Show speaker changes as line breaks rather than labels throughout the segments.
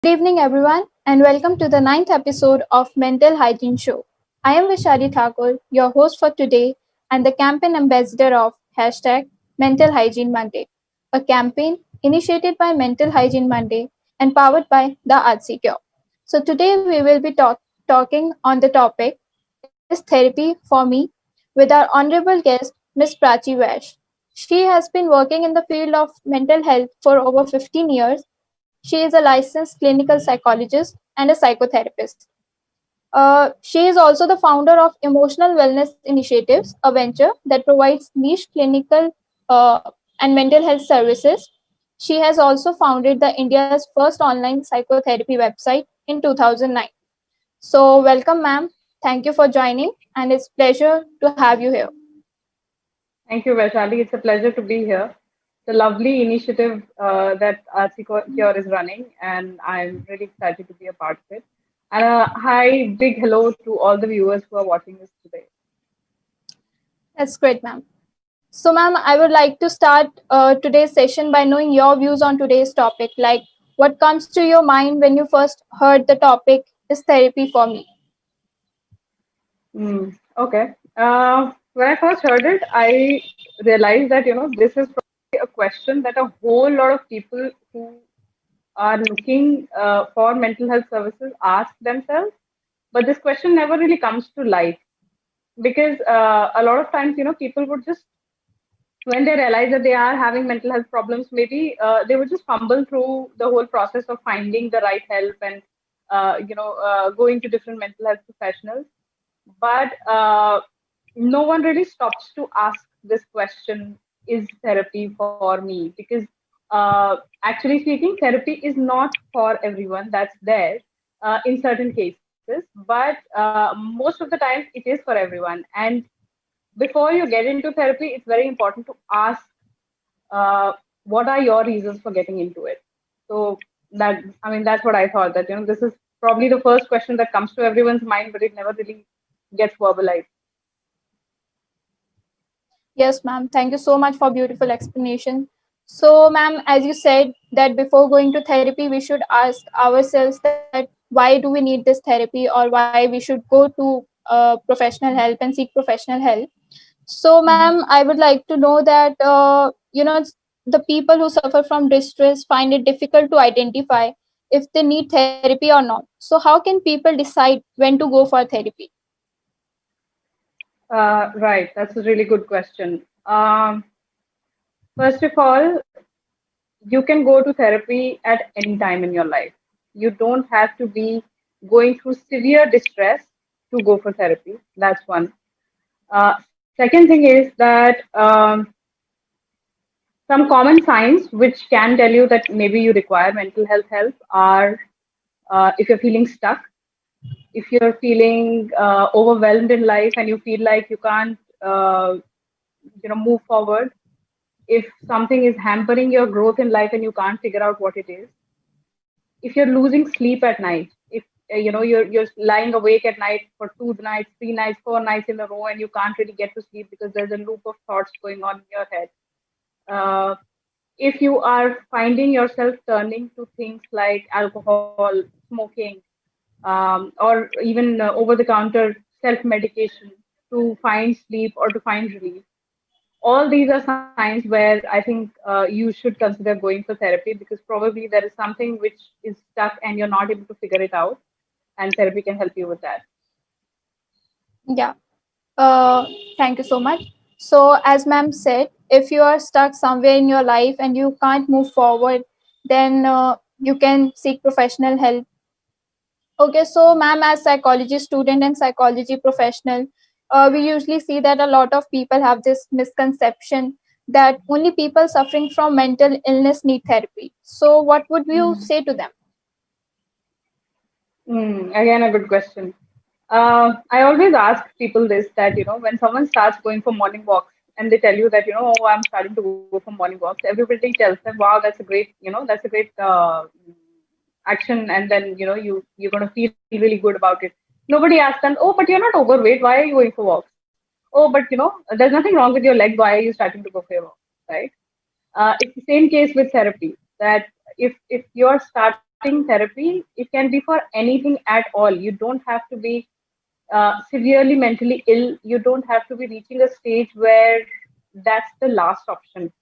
Good evening, everyone, and welcome to the ninth episode of Mental Hygiene Show. I am Vishali Thakur, your host for today, and the campaign ambassador of hashtag Mental Hygiene Monday, a campaign initiated by Mental Hygiene Monday and powered by the Artsy Cure. So today we will be talking on the topic is therapy for me with our honorable guest, Ms Prachi Vaish. She has been working in the field of mental health for over 15 years. She is a licensed clinical psychologist and a psychotherapist. She is also the founder of Emotional Wellness Initiatives, a venture that provides niche clinical and mental health services. She has also founded the India's first online psychotherapy website in 2009. So, welcome, ma'am. Thank you for joining, and it's pleasure to have you here.
Thank you, Vaishali. It's a pleasure to be here. It's a lovely initiative that Artsy Cure is running, and I'm really excited to be a part of it. And a hi, big hello to all the viewers who are watching this today.
That's great, ma'am. So, ma'am, I would like to start today's session by knowing your views on today's topic. Like, what comes to your mind when you first heard the topic is therapy for me?
Okay. When I first heard it, I realized that this is probably a question that a whole lot of people who are looking for mental health services ask themselves, but this question never really comes to light because a lot of times people would just when they realize that they are having mental health problems, maybe they would just fumble through the whole process of finding the right help and going to different mental health professionals. But no one really stops to ask this question: Is therapy for me? Because actually speaking, therapy is not for everyone. That's there in certain cases, but most of the time it is for everyone. And before you get into therapy, it's very important to ask what are your reasons for getting into it. So that's what I thought, that this is probably the first question that comes to everyone's mind, but it never really gets verbalized.
Yes, ma'am. Thank you so much for beautiful explanation. So, ma'am, as you said that before going to therapy, we should ask ourselves that why do we need this therapy or why we should go to professional help and seek professional help. So, ma'am,
Mhm.
I would like to know that the people who suffer from distress find it difficult to identify if they need therapy or not. So, how can people decide when to go for therapy?
Right, that's a really good question. First of all, you can go to therapy at any time in your life. You don't have to be going through severe distress to go for therapy. That's one. Second thing is that some common signs which can tell you that maybe you require mental health help are if you're feeling stuck, if you're feeling overwhelmed in life and you feel like you can't, move forward, if something is hampering your growth in life and you can't figure out what it is, if you're losing sleep at night, if you're lying awake at night for 2 nights, 3 nights, 4 nights in a row and you can't really get to sleep because there's a loop of thoughts going on in your head. Uh, if you are finding yourself turning to things like alcohol, smoking, or even over the counter self medication to find sleep or to find relief, all these are signs where I think you should consider going for therapy, because probably there is something which is stuck and you're not able to figure it out, and therapy can help you with that.
Yeah. Uh, Thank you so much. So, as ma'am said, if you are stuck somewhere in your life and you can't move forward, then you can seek professional help. Okay, so ma'am, as psychology student and psychology professional, we usually see that a lot of people have this misconception that only people suffering from mental illness need therapy. So, what would you
Mhm.
say to them?
Again, a good question. I always ask people this, that when someone starts going for morning walks and they tell you that oh, I'm starting to go for morning walks, everybody tells them, wow, that's a great action, and then you're going to feel really good about it. Nobody asks them, oh, but you're not overweight, why are you going for walks? Oh, but there's nothing wrong with your leg, why are you starting to go for your walk, right? It's the same case with therapy, that if you're starting starting therapy, it can be for anything at all. You don't have to be severely mentally ill. You don't have to be reaching a stage where that's the last option.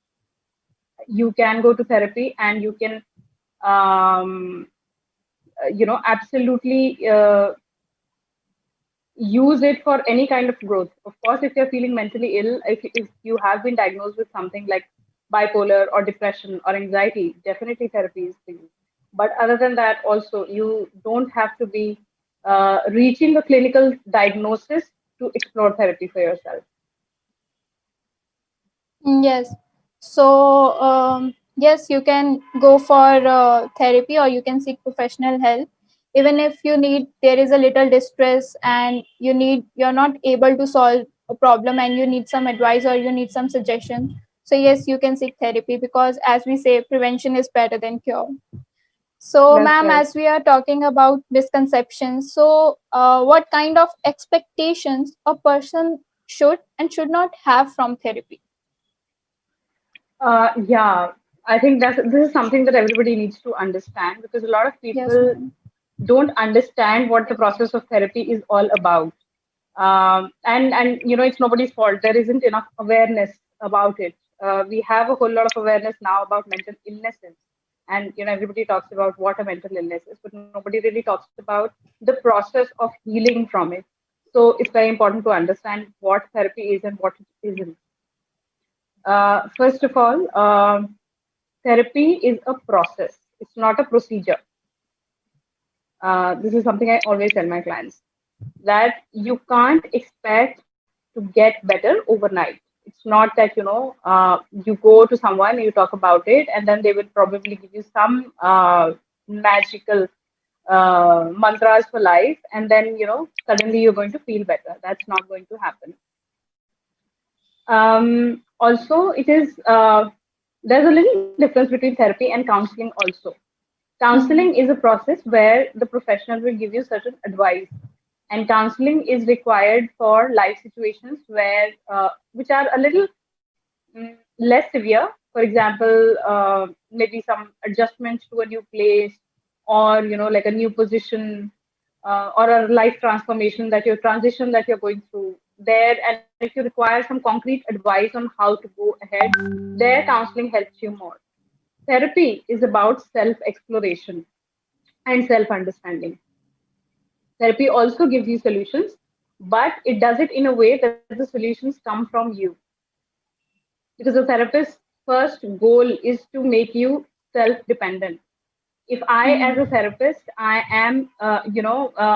You can go to therapy and you can, um, absolutely use it for any kind of growth. Of course, if you're feeling mentally ill, if you have been diagnosed with something like bipolar or depression or anxiety, definitely therapy is for you. But other than that, also, you don't have to be reaching a clinical diagnosis to explore therapy for yourself.
Yes. So, yes, you can go for therapy or you can seek professional help. Even if you need, there is a little distress and you're not able to solve a problem and you need some advice or you need some suggestion. So, yes, you can seek therapy because, as we say, prevention is better than cure. So,
That's
ma'am,
right.
as we are talking about misconceptions, so what kind of expectations a person should and should not have from therapy?
Yeah, I think this is something that everybody needs to understand because a lot of
Yes,
people
ma'am.
don't understand what the process of therapy is all about. And it's nobody's fault. There isn't enough awareness about it. We have a whole lot of awareness now about mental illnesses, and everybody talks about what a mental illness is, but nobody really talks about the process of healing from it. So it's very important to understand what therapy is and what it isn't. First of all, therapy is a process. It's not a procedure. This is something I always tell my clients that you can't expect to get better overnight. It's not that you go to someone, you talk about it, and then they will probably give you some magical mantras for life, and then suddenly you're going to feel better. That's not going to happen. Also, there's a little difference between therapy and counseling also. Counseling
Mhm.
is a process where the professional will give you certain advice, and counseling is required for life situations which are a little less severe. For example, maybe some adjustments to a new place, or like a new position, or a life transformation that your transition that you're going through there. And if you require some concrete advice on how to go ahead, there counseling helps you more. Therapy is about self exploration and self understanding. Therapy also gives you solutions, but it does it in a way that the solutions come from you. Because the therapist's first goal is to make you self dependent. If I, as a
Mhm.
therapist, I am,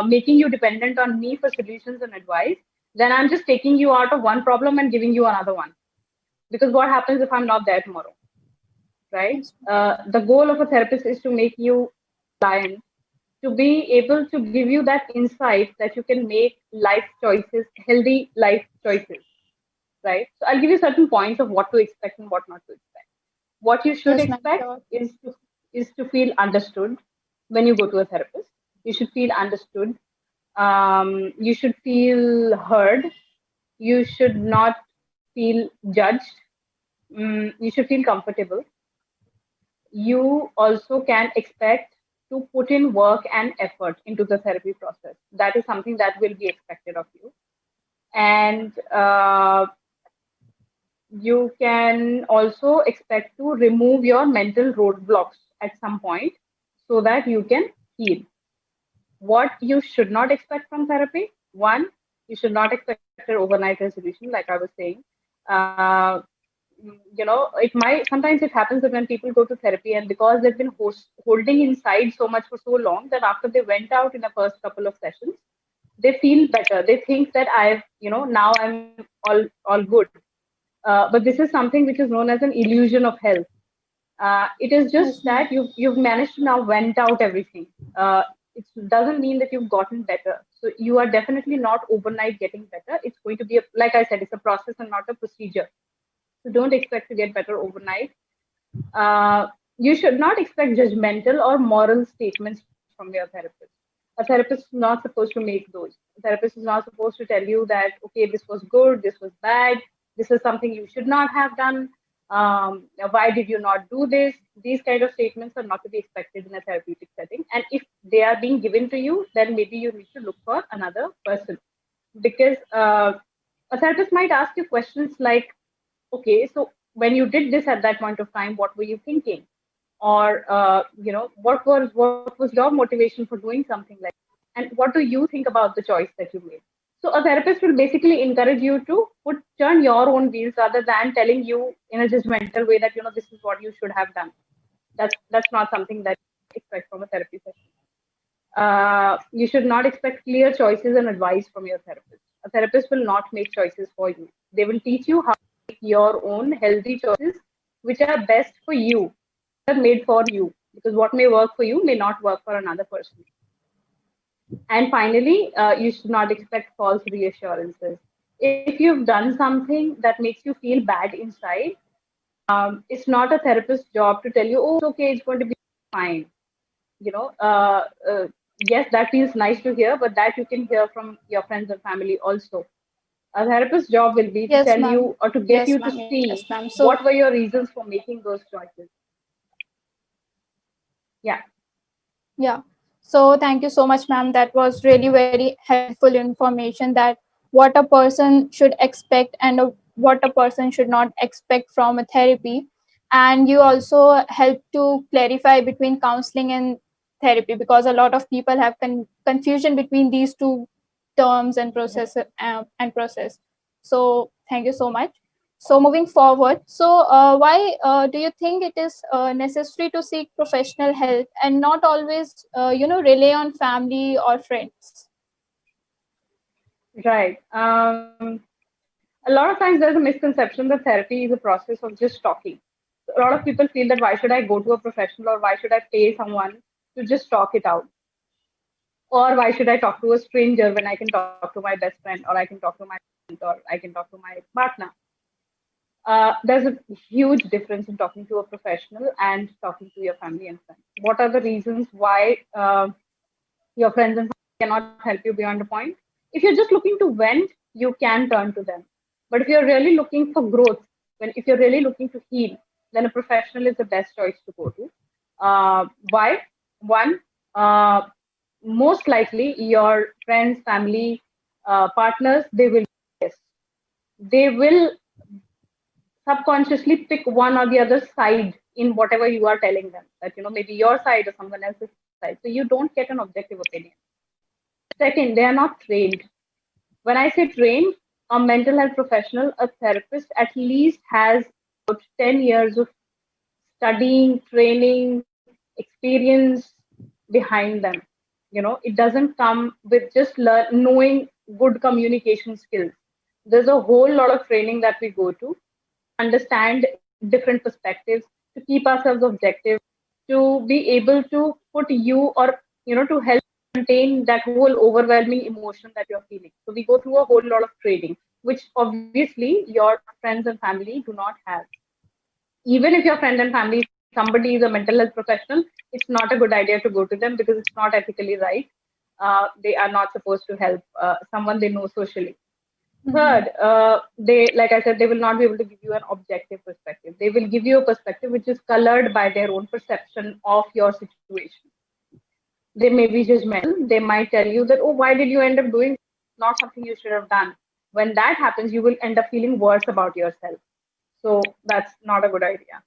making you dependent on me for solutions and advice, then I'm just taking you out of one problem and giving you another one. Because what happens if I'm not there tomorrow, right?
Yes.
The goal of a therapist is to make you lion, to be able to give you that insight that you can make life choices, healthy life choices, right? So I'll give you certain points of what to expect and what not to expect. What you should
Yes, ma'am.
expect
Sure.
is to feel understood when you go to a therapist. You should feel understood. You should feel heard. You should not feel judged. You should feel comfortable. You also can expect to put in work and effort into the therapy process. That is something that will be expected of you. And you can also expect to remove your mental roadblocks at some point so that you can heal. What you should not expect from therapy: one, you should not expect an overnight resolution, like I was saying. Uh, it might sometimes it happens that when people go to therapy and because they've been holding inside so much for so long that after they went out in the first couple of sessions, they feel better. They think that now I'm all good. But this is something which is known as an illusion of health. It is just
Yes,
that
ma'am.
you've managed to now vent out everything. It doesn't mean that you've gotten better. So you are definitely not overnight getting better. It's going to be like I said, it's a process and not a procedure. So don't expect to get better overnight. You should not expect judgmental or moral statements from your therapist. A therapist is not supposed to make those. A therapist is not supposed to tell you that, okay, this was good, this was bad, this is something you should not have done. Why did you not do this? These kind of statements are not to be expected in a therapeutic setting. And if they are being given to you, then maybe you need to look for another person. Because a therapist might ask you questions like, okay, so when you did this at that point of time, what were you thinking? Or what was your motivation for doing something like that? And what do you think about the choice that you made? So a therapist will basically encourage you to turn your own wheels rather than telling you in a judgmental way that this is what you should have done. That's not something that you expect from a therapy session. You should not expect clear choices and advice from your therapist. A therapist will not make choices for you. They will teach you how to make your own healthy choices, which are best for you, are made for you. Because what may work for you may not work for another person. And finally, you should not expect false reassurances. If you've done something that makes you feel bad inside, it's not a therapist's job to tell you, oh, it's okay, it's going to be fine. you know uh, uh, yes, that feels nice to hear, but that you can hear from your friends and family also. A therapist's job will be to
Yes,
tell
ma'am.
you or to get
Yes,
you to
ma'am. Yes,
see
ma'am. So,
what were your reasons for making those choices. Yeah.
yeah. So thank you so much, ma'am. That was really very helpful information that what a person should expect and what a person should not expect from a therapy. And you also help to clarify between counseling and therapy because a lot of people have confusion between these two terms and process. So thank you so much. So moving forward, so why do you think it is necessary to seek professional help and not always, rely on family or friends?
Right. A lot of times there's a misconception that therapy is a process of just talking. A lot of people feel that why should I go to a professional or why should I pay someone to just talk it out? Or why should I talk to a stranger when I can talk to my best friend or I can talk to my parent or I can talk to my partner? There's a huge difference in talking to a professional and talking to your family and friends. What are the reasons why your friends and family cannot help you beyond a point? If you're just looking to vent, you can turn to them. But if you're really looking for growth, if you're really looking to heal, then a professional is the best choice to go to. Why? One, uh, most likely your friends, family, partners, they will yes, they will subconsciously pick one or the other side in whatever you are telling them. That maybe your side or someone else's side. So you don't get an objective opinion. Second, they are not trained. When I say trained, a mental health professional, a therapist, at least has about 10 years of studying, training, experience behind them. It doesn't come with just knowing good communication skills. There's a whole lot of training that we go to understand different perspectives, to keep ourselves objective, to be able to put you or to help contain that whole overwhelming emotion that you're feeling. So we go through a whole lot of training, which obviously your friends and family do not have. Even if your friend and family, somebody is a mental health professional, it's not a good idea to go to them because it's not ethically right. They are not supposed to help someone they know socially.
Mhm.
Third, they, like I said, they will not be able to give you an objective perspective. They will give you a perspective which is colored by their own perception of your situation. They may be judgmental. They might tell you that, oh, why did you end up doing not something you should have done? When that happens, you will end up feeling worse about yourself. So that's not a good idea.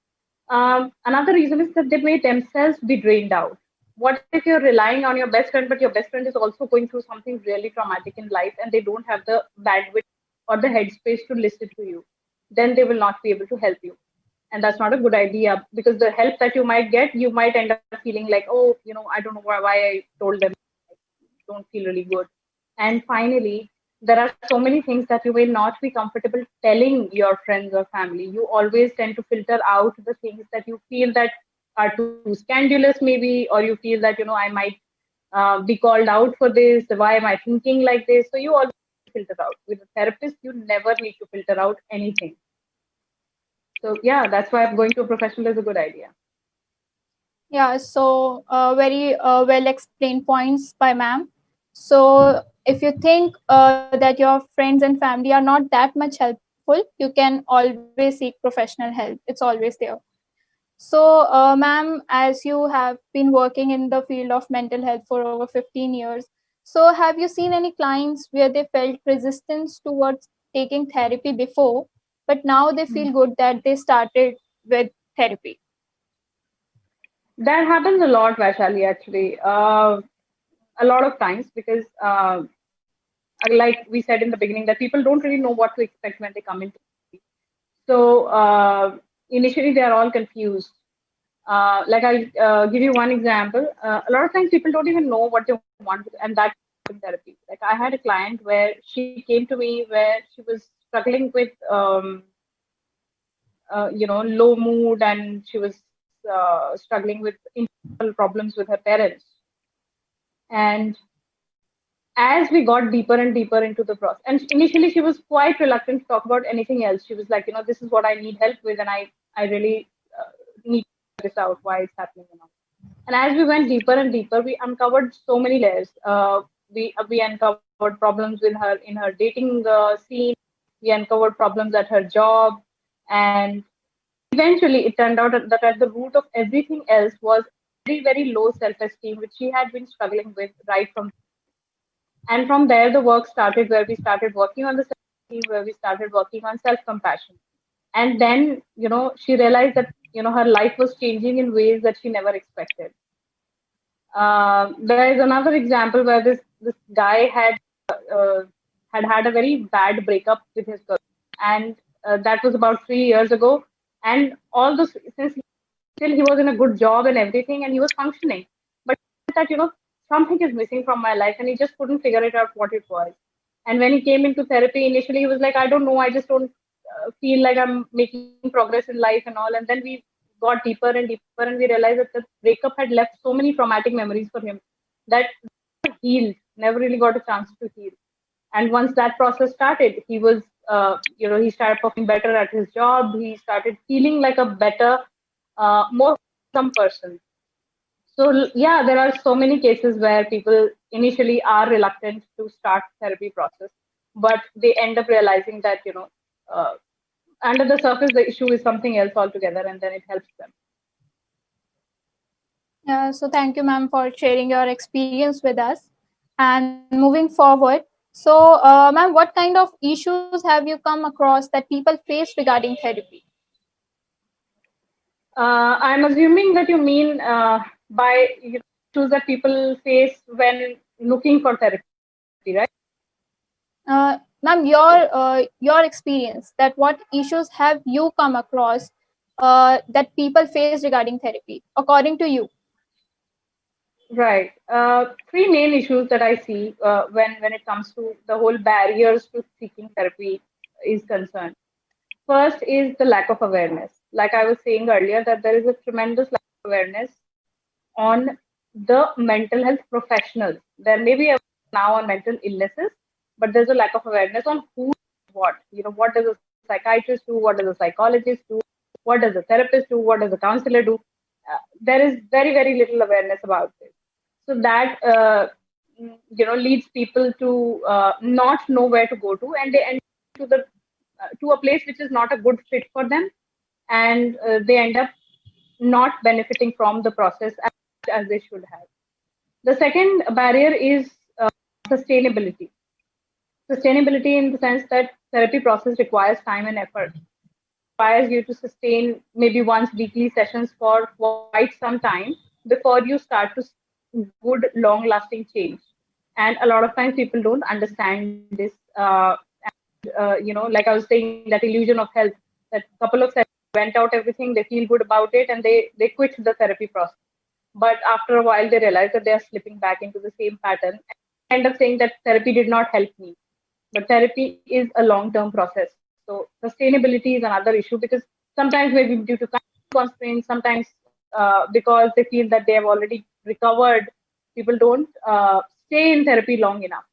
Another reason is that they may themselves be drained out. What if you're relying on your best friend, but your best friend is also going through something really traumatic in life and they don't have the bandwidth or the headspace to listen to you? Then they will not be able to help you. And that's not a good idea because the help that you might get, you might end up feeling like, oh, I don't know why I told them, don't feel really good. And finally, there are so many things that you will not be comfortable telling your friends or family. You always tend to filter out the things that you feel that are too scandalous, maybe, or you feel that I might be called out for this. Why am I thinking like this? So you always filter out. With a therapist, you never need to filter out anything. So yeah, that's why going to a professional is a good idea.
Yeah, so very well explained points by ma'am. So if you think that your friends and family are not that much helpful, you can always seek professional help. It's always there. So, ma'am, as you have been working in the field of mental health for over 15 years, so have you seen any clients where they felt resistance towards taking therapy before, but now they feel good that they started with therapy?
That happens a lot, Vaishali, actually. A lot of times because, like we said in the beginning, that people don't really know what to expect when they come into. So initially, they are all confused. Like I'll give you one example. A lot of times, people don't even know what they want, and that's in therapy. Like I had a client where she came to me where she was struggling with, low mood, and she was struggling with internal problems with her parents. And as we got deeper and deeper into the process, and initially she was quite reluctant to talk about anything else. She was like, this is what I need help with, and I really need to figure this out why it's happening and all. And as we went deeper and deeper, we uncovered so many layers. We uncovered problems with her in her dating scene. We uncovered problems at her job, and eventually it turned out that at the root of everything else was very low self-esteem, which she had been struggling with right from. And from there, the work started where we started working on the self-esteem, where we started working on self-compassion. And then, she realized that, her life was changing in ways that she never expected. There is another example where this guy had a very bad breakup with his girl, and that was about 3 years ago. And all this since still he was in a good job and everything, and he was functioning, but that something is missing from my life, and he just couldn't figure it out what it was. And when he came into therapy, initially he was like, I don't know, I just don't feel like I'm making progress in life and all. And then we got deeper and deeper, and we realized that the breakup had left so many traumatic memories for him that healed, never really got a chance to heal. And once that process started, he was, he started performing better at his job. He started feeling like a better, more wholesome person. So yeah, there are so many cases where people initially are reluctant to start therapy process, but they end up realizing that uh, under the surface the issue is something else altogether, and then it helps them.
So thank you, ma'am, for sharing your experience with us. And moving forward, so, ma'am, what kind of issues have you come across that people face regarding therapy?
I'm assuming that you mean by issues that people face when looking for therapy, right?
Ma'am, your experience, that what issues have you come across that people face regarding therapy, according to you?
Right. Three main issues that I see when it comes to the whole barriers to seeking therapy is concerned. First is the lack of awareness. Like I was saying earlier, that there is a tremendous lack of awareness on the mental health professionals. There may be a now on mental illnesses, but there's a lack of awareness on who what. What does a psychiatrist do? What does a psychologist do? What does a therapist do? What does a counselor do? There is very little awareness about this. So that leads people to not know where to go to, and they end to the to a place which is not a good fit for them, and they end up not benefiting from the process as they should have. The second barrier is sustainability. Sustainability in the sense that therapy process requires time and effort. Requires you to sustain maybe once weekly sessions for quite some time before you start to see good long lasting change. And a lot of times people don't understand this. Like I was saying, that illusion of health, that couple of sessions went out everything, they feel good about it, and they quit the therapy process. But after a while, they realize that they are slipping back into the same pattern and end up saying that therapy did not help me. But therapy is a long-term process. So sustainability is another issue, because sometimes maybe due to constraints, sometimes because they feel that they have already recovered, people don't stay in therapy long enough.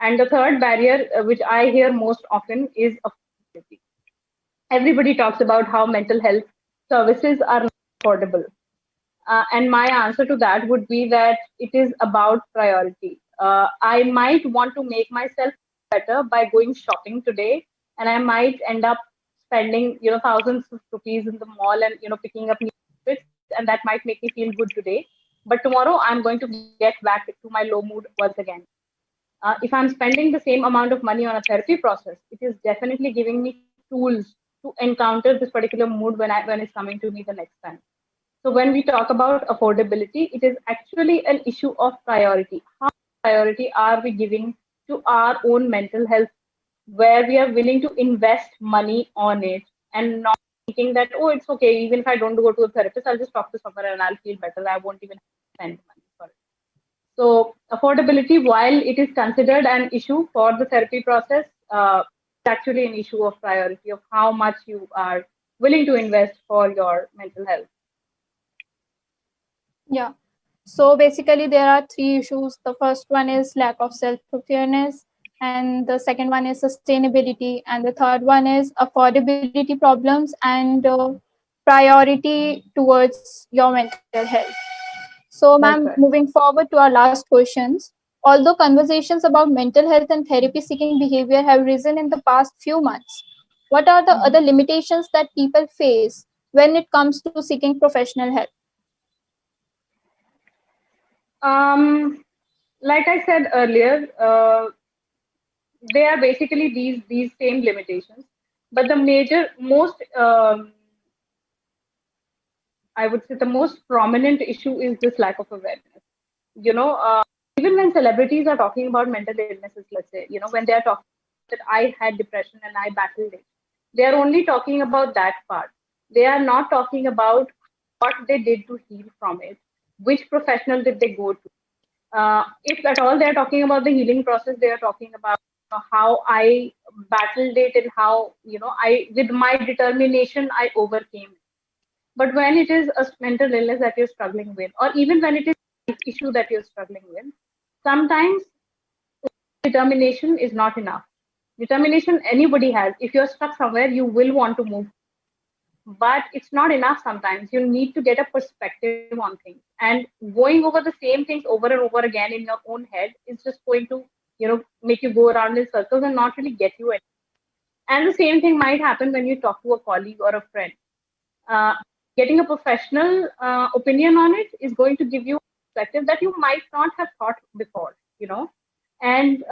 And the third barrier, which I hear most often, is affordability. Everybody talks about how mental health services are not affordable. And my answer to that would be that it is about priority. I might want to make myself better by going shopping today and I might end up spending, thousands of rupees in the mall and, picking up new outfits, and that might make me feel good today. But tomorrow I'm going to get back to my low mood once again. If I'm spending the same amount of money on a therapy process, it is definitely giving me tools to encounter this particular mood when it's coming to me the next time. So when we talk about affordability, it is actually an issue of priority. How priority are we giving to our own mental health, where we are willing to invest money on it and not thinking that, oh, it's okay, even if I don't go to a therapist, I'll just talk to someone and I'll feel better. I won't even spend money for it. So affordability, while it is considered an issue for the therapy process, it's actually an issue of priority of how much you are willing to invest for your mental health.
Yeah. So basically, there are three issues. The first one is lack of self awareness, and the second one is sustainability, and the third one is affordability problems and priority towards your mental health. So, ma'am,
That's right.
moving forward to our last questions. Although conversations about mental health and therapy seeking behavior have risen in the past few months, what are the other
Mhm.
limitations that people face when it comes to seeking professional help?
Um, like I said earlier, they are basically these same limitations. But the major, most I would say the most prominent issue is this lack of awareness. You know, even when celebrities are talking about mental illnesses, let's say, when they are talking that I had depression and I battled it, they are only talking about that part. They are not talking about what they did to heal from it, which professional did they go to. If at all they're talking about the healing process, they are talking about how I battled it and how, with my determination, I overcame it. But when it is a mental illness that you're struggling with, or even when it is an issue that you're struggling with, sometimes determination is not enough. Determination anybody has. If you're stuck somewhere, you will want to move, but it's not enough sometimes. You need to get a perspective on things. And going over the same things over and over again in your own head is just going to, make you go around in circles and not really get you anywhere. And the same thing might happen when you talk to a colleague or a friend. uh, Getting a professional opinion on it is going to give you a perspective that you might not have thought before, and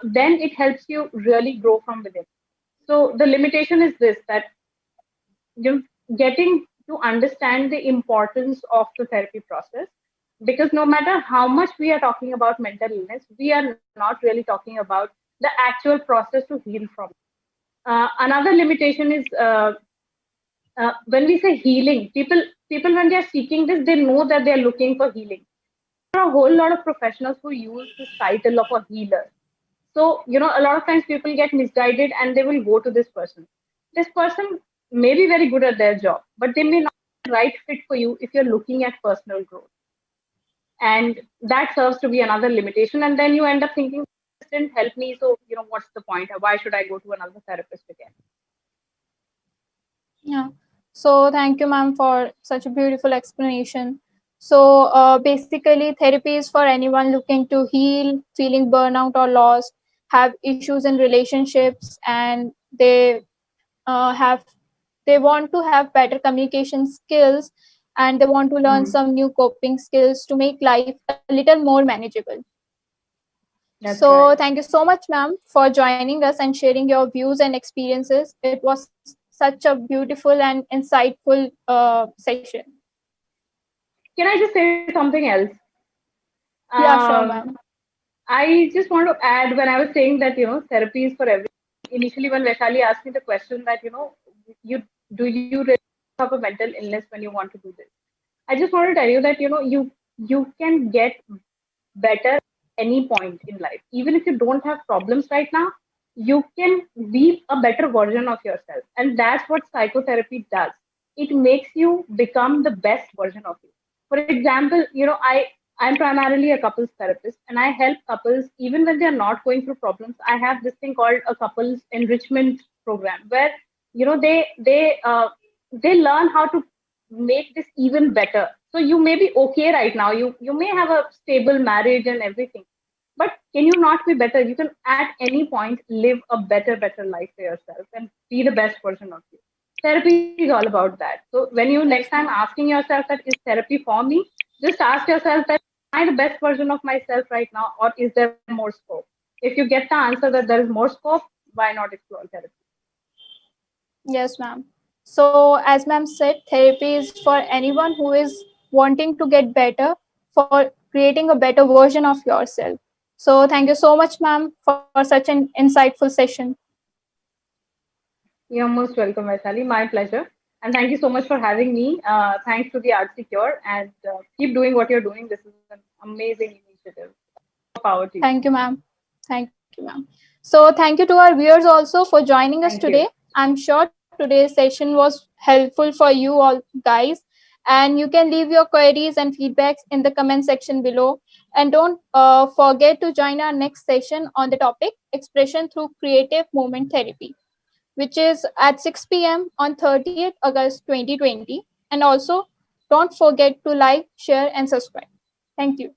then it helps you really grow from within. So the limitation is this, that you getting to understand the importance of the therapy process, because no matter how much we are talking about mental illness, we are not really talking about the actual process to heal from. Another limitation is when we say healing, people when they are seeking this, they know that they are looking for healing. There are a whole lot of professionals who use this title of a healer. So, a lot of times people get misguided and they will go to this person. This person may be very good at their job, but they may not be the right fit for you if you're looking at personal growth. And that serves to be another limitation. And then you end up thinking, this didn't help me. So, what's the point? Why should I go to another therapist again?
Yeah. So thank you, ma'am, for such a beautiful explanation. So basically, therapy is for anyone looking to heal, feeling burnout or lost, have issues in relationships, and have they want to have better communication skills, and they want to learn
Hmm.
some new coping skills to make life a little more manageable.
That's
So
right.
thank you so much, ma'am, for joining us and sharing your views and experiences. It was such a beautiful and insightful session.
Can I just say something else?
Yeah, sure,
Um,
ma'am.
I just want to add, when I was saying that, therapy is for everyone. Initially, when Vaishali asked me the question that, you do you really have a mental illness when you want to do this? I just want to tell you that, you can get better at any point in life. Even if you don't have problems right now, you can be a better version of yourself. And that's what psychotherapy does. It makes you become the best version of you. For example, I'm primarily a couples therapist and I help couples even when they're not going through problems. I have this thing called a couples enrichment program where, they learn how to make this even better. So you may be okay right now. You may have a stable marriage and everything, But can you not be better? You can at any point live a better life for yourself and be the best version of you. Therapy is all about that. So when you next time
Yes, ma'am.
asking yourself that is therapy for me, just ask yourself that am I the best version of myself right now, or is there more scope? If you get the answer that there is more scope, why not explore therapy?
Yes, ma'am. So, as ma'am said, therapy is for anyone who is wanting to get better, for creating a better version of yourself. So, thank you so much, ma'am, for such an insightful session.
You're most welcome, Vaishali. My pleasure. And thank you so much for having me. Thanks to the Artsy Cure, and keep doing what you're doing. This is an amazing initiative. More power to you.
Thank you, ma'am. Thank you, ma'am. So, thank you to our viewers also for joining us
Thank you.
today. I'm sure today's session was helpful for you all, guys. And you can leave your queries and feedbacks in the comment section below. And don't forget to join our next session on the topic expression through creative movement therapy, which is at 6 p.m. on 30th August 2020. And also, don't forget to like, share, and subscribe. Thank you.